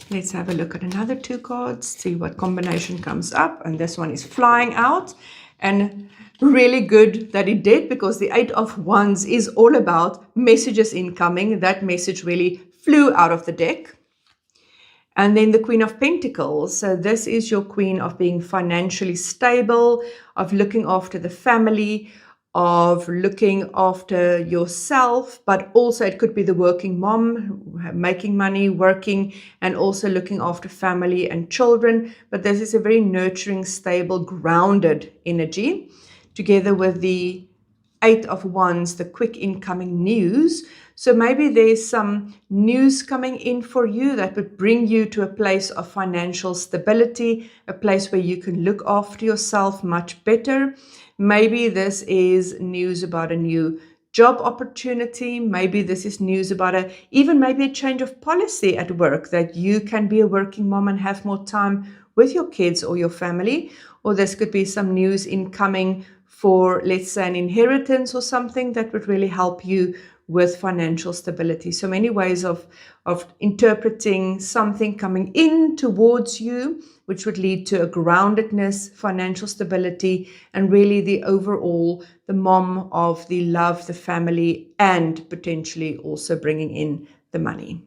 Let's have a look at another 2 cards, see what combination comes up. And this one is flying out. And really good that it did, because the 8 of Wands is all about messages incoming. That message really flew out of the deck. And then the Queen of Pentacles. So this is your queen of being financially stable, of looking after the family, of looking after yourself, but also it could be the working mom, making money, working, and also looking after family and children. But this is a very nurturing, stable, grounded energy, together with the 8 of Wands, the quick incoming news. So maybe there's some news coming in for you that would bring you to a place of financial stability, a place where you can look after yourself much better. Maybe this is news about a new job opportunity. Maybe this is news about even maybe a change of policy at work, that you can be a working mom and have more time with your kids or your family. Or this could be some news incoming for, let's say, an inheritance or something that would really help you with financial stability. So many ways of interpreting something coming in towards you, which would lead to a groundedness, financial stability, and really the overall, the mom of the love, the family, and potentially also bringing in the money.